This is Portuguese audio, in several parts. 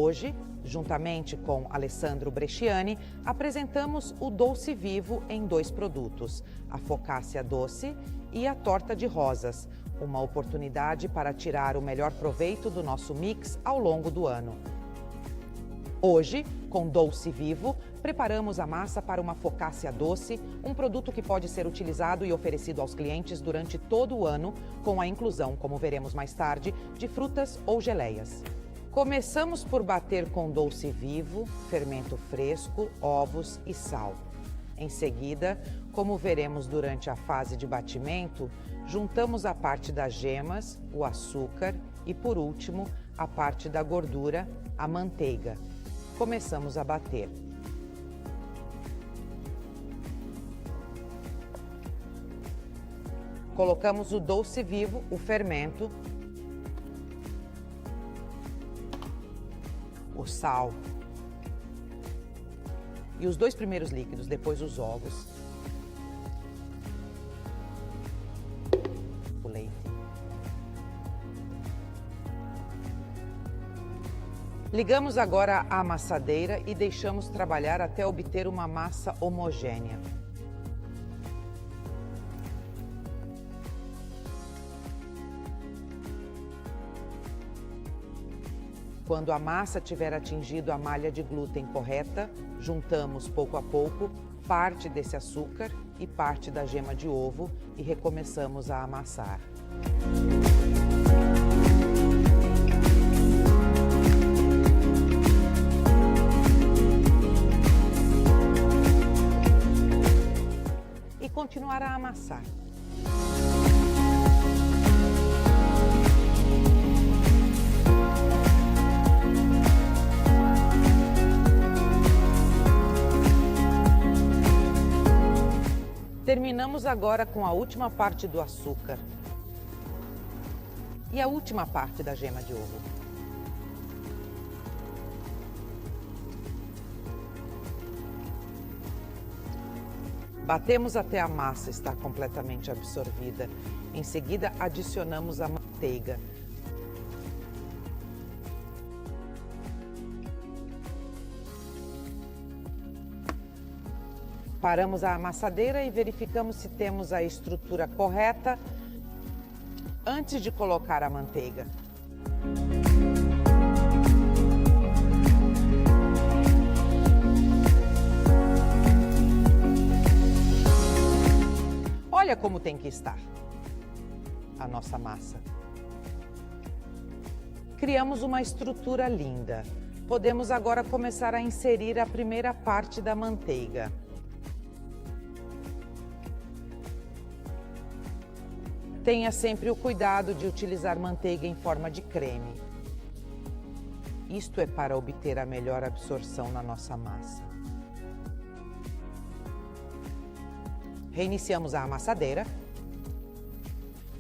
Hoje, juntamente com Alessandro Bresciani, apresentamos o Doce Vivo em 2 produtos, a focaccia doce e a torta de rosas, uma oportunidade para tirar o melhor proveito do nosso mix ao longo do ano. Hoje, com Doce Vivo, preparamos a massa para uma focaccia doce, um produto que pode ser utilizado e oferecido aos clientes durante todo o ano, com a inclusão, como veremos mais tarde, de frutas ou geleias. Começamos por bater com Doce Vivo, fermento fresco, ovos e sal. Em seguida, como veremos durante a fase de batimento, juntamos a parte das gemas, o açúcar e, por último, a parte da gordura, a manteiga. Começamos a bater. Colocamos o Doce Vivo, o fermento, o sal e os 2 primeiros líquidos, depois os ovos, o leite. Ligamos agora a amassadeira e deixamos trabalhar até obter uma massa homogênea. Quando a massa tiver atingido a malha de glúten correta, juntamos pouco a pouco parte desse açúcar e parte da gema de ovo e recomeçamos a amassar. E continuar a amassar. Terminamos agora com a última parte do açúcar e a última parte da gema de ovo. Batemos até a massa estar completamente absorvida. Em seguida, adicionamos a manteiga. Paramos a amassadeira e verificamos se temos a estrutura correta antes de colocar a manteiga. Olha como tem que estar a nossa massa. Criamos uma estrutura linda. Podemos agora começar a inserir a primeira parte da manteiga. Tenha sempre o cuidado de utilizar manteiga em forma de creme. Isto é para obter a melhor absorção na nossa massa. Reiniciamos a amassadeira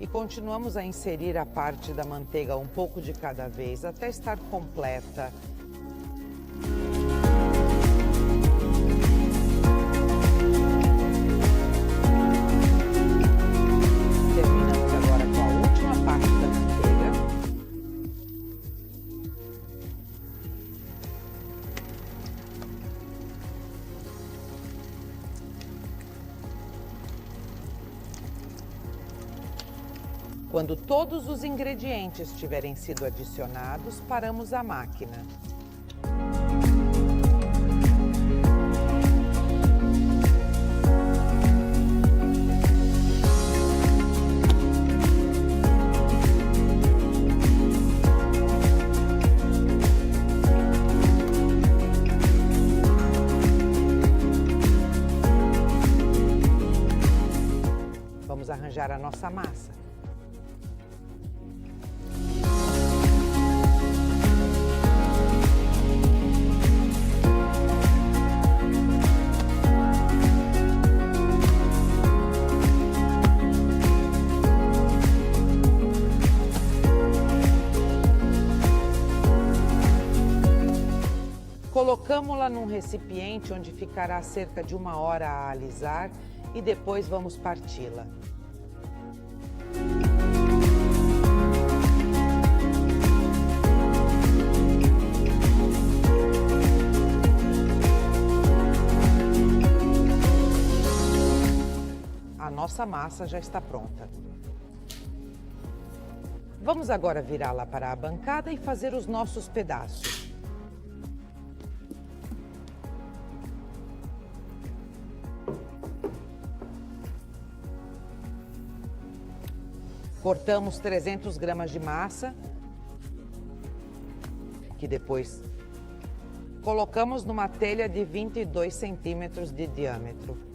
e continuamos a inserir a parte da manteiga um pouco de cada vez até estar completa. Quando todos os ingredientes tiverem sido adicionados, paramos a máquina. Vamos arranjar a nossa massa. Colocamos-la num recipiente onde ficará cerca de 1 hora a alisar e depois vamos parti-la. nossa massa já está pronta. Vamos agora virá-la para a bancada e fazer os nossos pedaços. Cortamos 300 gramas de massa, que depois colocamos numa telha de 22 centímetros de diâmetro.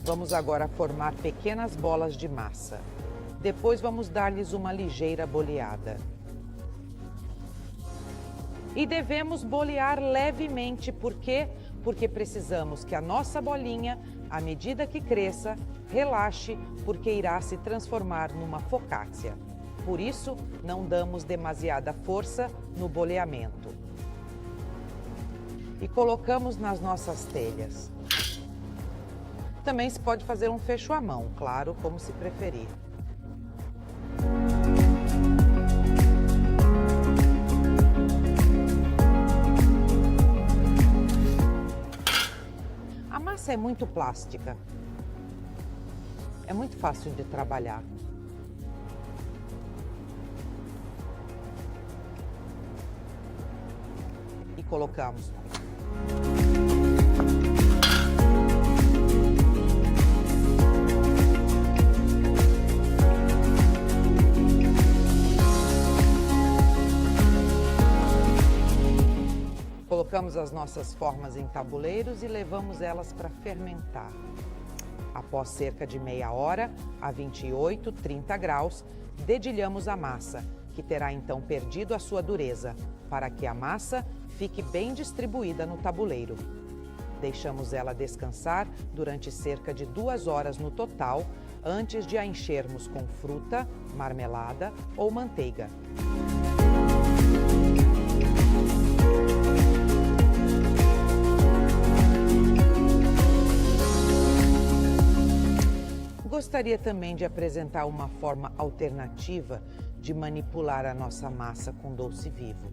Vamos agora formar pequenas bolas de massa. Depois vamos dar-lhes uma ligeira boleada. E devemos bolear levemente, por quê? Porque precisamos que a nossa bolinha, à medida que cresça, relaxe, porque irá se transformar numa focaccia. Por isso, não damos demasiada força no boleamento. E colocamos nas nossas telhas. Também se pode fazer um fecho à mão, claro, como se preferir. A massa é muito plástica. É muito fácil de trabalhar. E colocamos. Colocamos as nossas formas em tabuleiros e levamos elas para fermentar. Após cerca de meia hora, a 28, 30 graus, dedilhamos a massa, que terá então perdido a sua dureza, para que a massa fique bem distribuída no tabuleiro. Deixamos ela descansar durante cerca de 2 horas no total, antes de a enchermos com fruta, marmelada ou manteiga. Gostaria também de apresentar uma forma alternativa de manipular a nossa massa com doce vivo.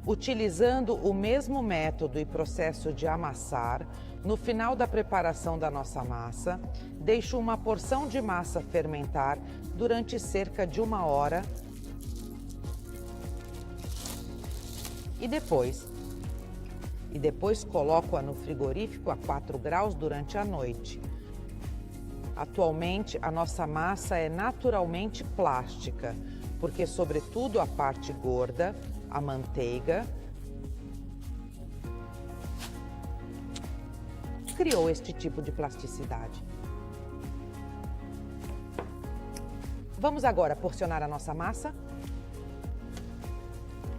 Utilizando o mesmo método e processo de amassar, no final da preparação da nossa massa, deixo uma porção de massa fermentar durante cerca de 1 hora e depois coloco-a no frigorífico a 4 graus durante a noite. Atualmente, a nossa massa é naturalmente plástica, porque sobretudo a parte gorda, a manteiga, criou este tipo de plasticidade. Vamos agora porcionar a nossa massa?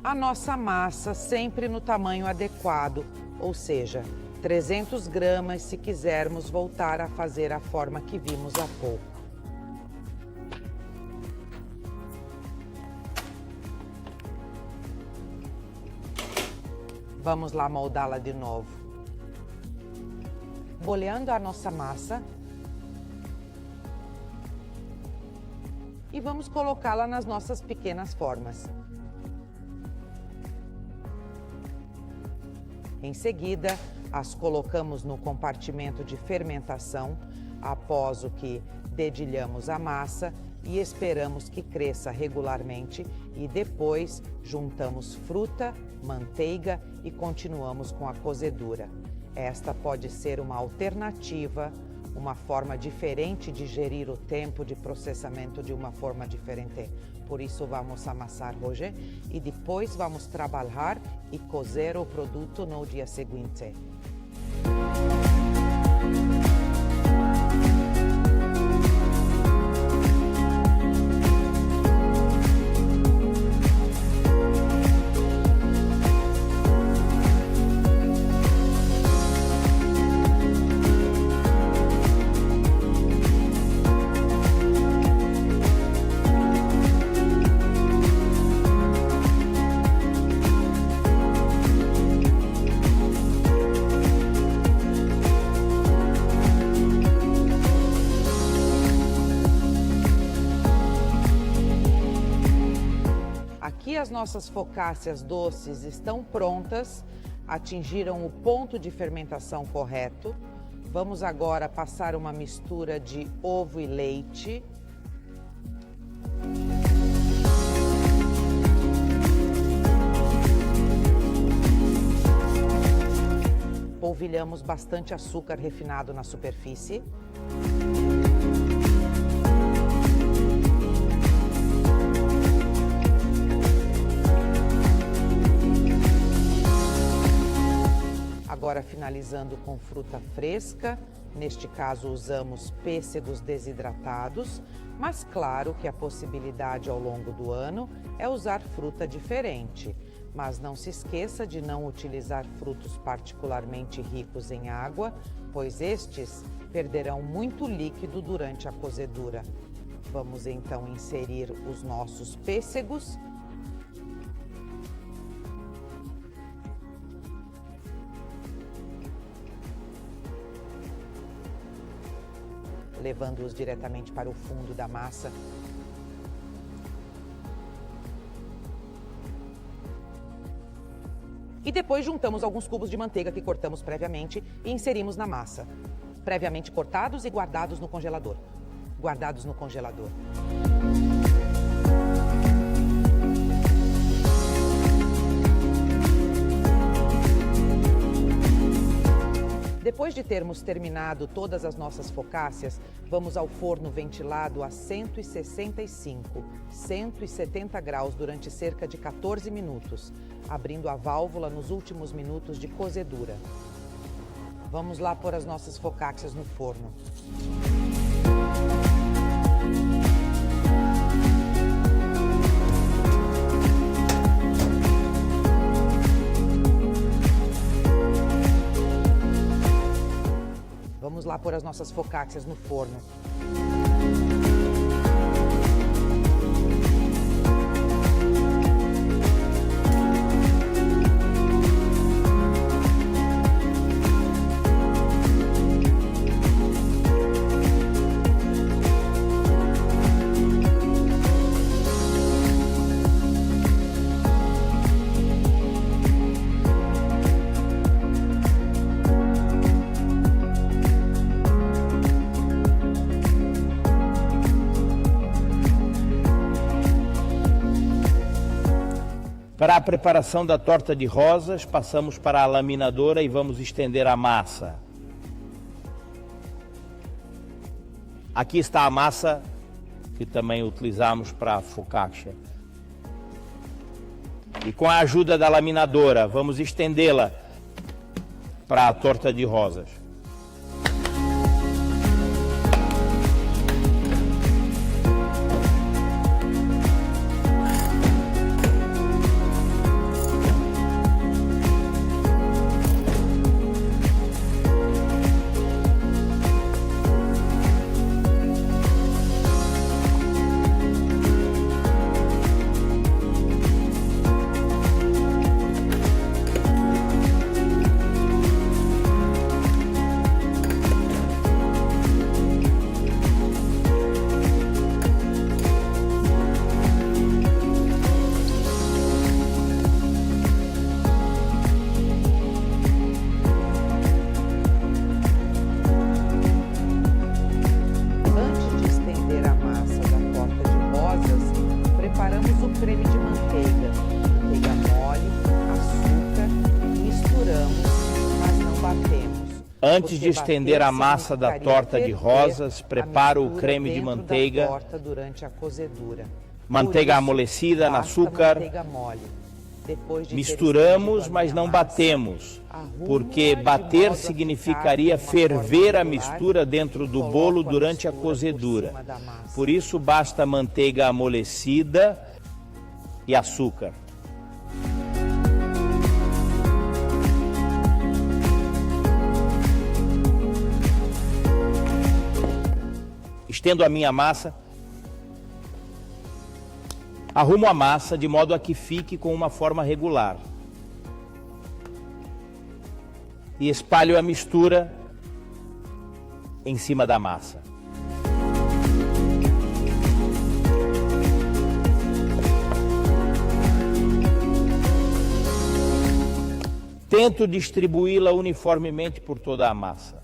A nossa massa sempre no tamanho adequado, ou seja, 300 gramas se quisermos voltar a fazer a forma que vimos há pouco. Vamos lá moldá-la de novo. Boleando a nossa massa. E vamos colocá-la nas nossas pequenas formas. Em seguida, as colocamos no compartimento de fermentação, após o que dedilhamos a massa e esperamos que cresça regularmente e depois juntamos fruta, manteiga e continuamos com a cozedura. Esta pode ser uma alternativa, uma forma diferente de gerir o tempo de processamento de uma forma diferente. Por isso vamos amassar hoje e depois vamos trabalhar e cozer o produto no dia seguinte. Aqui as nossas focácias doces estão prontas, atingiram o ponto de fermentação correto. Vamos agora passar uma mistura de ovo e leite. Polvilhamos bastante açúcar refinado na superfície. Agora finalizando com fruta fresca, neste caso usamos pêssegos desidratados, mas claro que a possibilidade ao longo do ano é usar fruta diferente. Mas não se esqueça de não utilizar frutos particularmente ricos em água, pois estes perderão muito líquido durante a cozedura. Vamos então inserir os nossos pêssegos. Levando-os diretamente para o fundo da massa. E depois juntamos alguns cubos de manteiga que cortamos previamente e inserimos na massa. Previamente cortados e guardados no congelador. Guardados no congelador. Depois de termos terminado todas as nossas focácias, vamos ao forno ventilado a 165, 170 graus durante cerca de 14 minutos, abrindo a válvula nos últimos minutos de cozedura. Vamos lá pôr as nossas focácias no forno. Vamos lá pôr as nossas focácias no forno. Para a preparação da torta de rosas, passamos para a laminadora e vamos estender a massa. Aqui está a massa que também utilizamos para a focaccia. E com a ajuda da laminadora, vamos estendê-la para a torta de rosas. Antes de estender a massa da torta de rosas, preparo o creme de manteiga, manteiga amolecida no açúcar, misturamos, mas não batemos, porque bater significaria ferver a mistura dentro do bolo durante a cozedura. Por isso basta manteiga amolecida e açúcar. Estendo a minha massa, arrumo a massa de modo a que fique com uma forma regular. E espalho a mistura em cima da massa. tento distribuí-la uniformemente por toda a massa.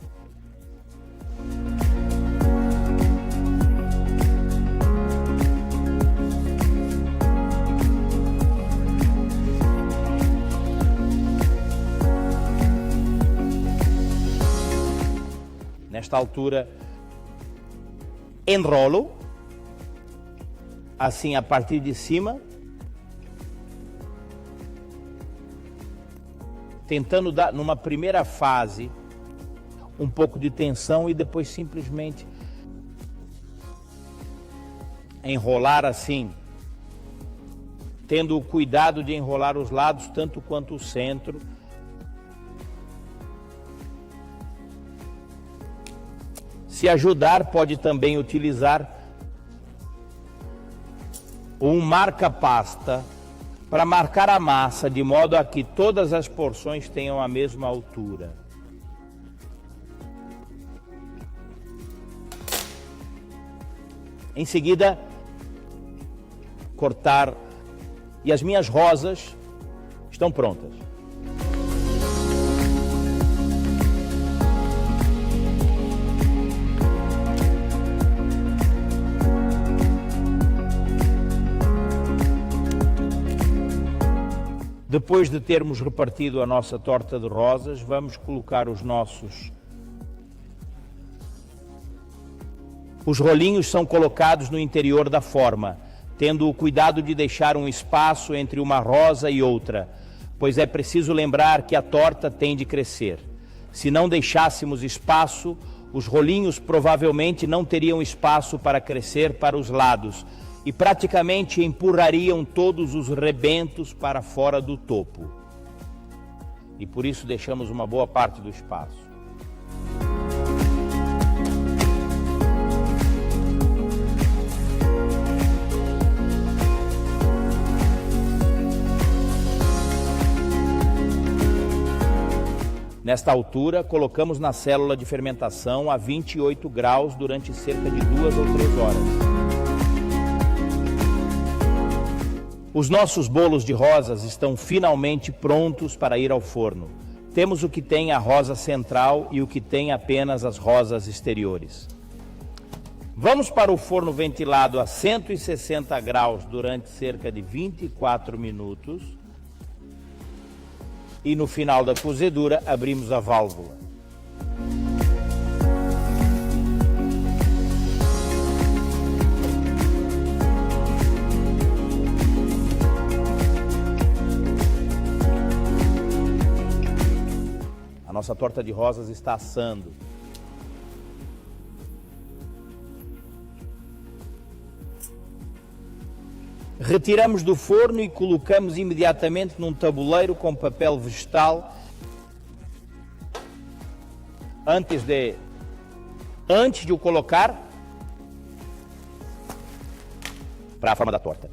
Nesta altura, enrolo, assim a partir de cima, tentando dar, numa primeira fase, um pouco de tensão e depois simplesmente enrolar assim, tendo o cuidado de enrolar os lados tanto quanto o centro. Se ajudar, pode também utilizar um marca-pasta para marcar a massa, de modo a que todas as porções tenham a mesma altura. Em seguida, cortar, e as minhas rosas estão prontas. Depois de termos repartido a nossa torta de rosas, vamos colocar os rolinhos são colocados no interior da forma, tendo o cuidado de deixar um espaço entre uma rosa e outra, pois é preciso lembrar que a torta tem de crescer. Se não deixássemos espaço, os rolinhos provavelmente não teriam espaço para crescer para os lados, e praticamente empurrariam todos os rebentos para fora do topo. E por isso deixamos uma boa parte do espaço. Nesta altura, colocamos na célula de fermentação a 28 graus durante cerca de 2 ou 3 horas. Os nossos bolos de rosas estão finalmente prontos para ir ao forno. Temos o que tem a rosa central e o que tem apenas as rosas exteriores. Vamos para o forno ventilado a 160 graus durante cerca de 24 minutos. E no final da cozedura, abrimos a válvula. A nossa torta de rosas está assando. Retiramos do forno e colocamos imediatamente num tabuleiro com papel vegetal. Antes de o colocar para a forma da torta.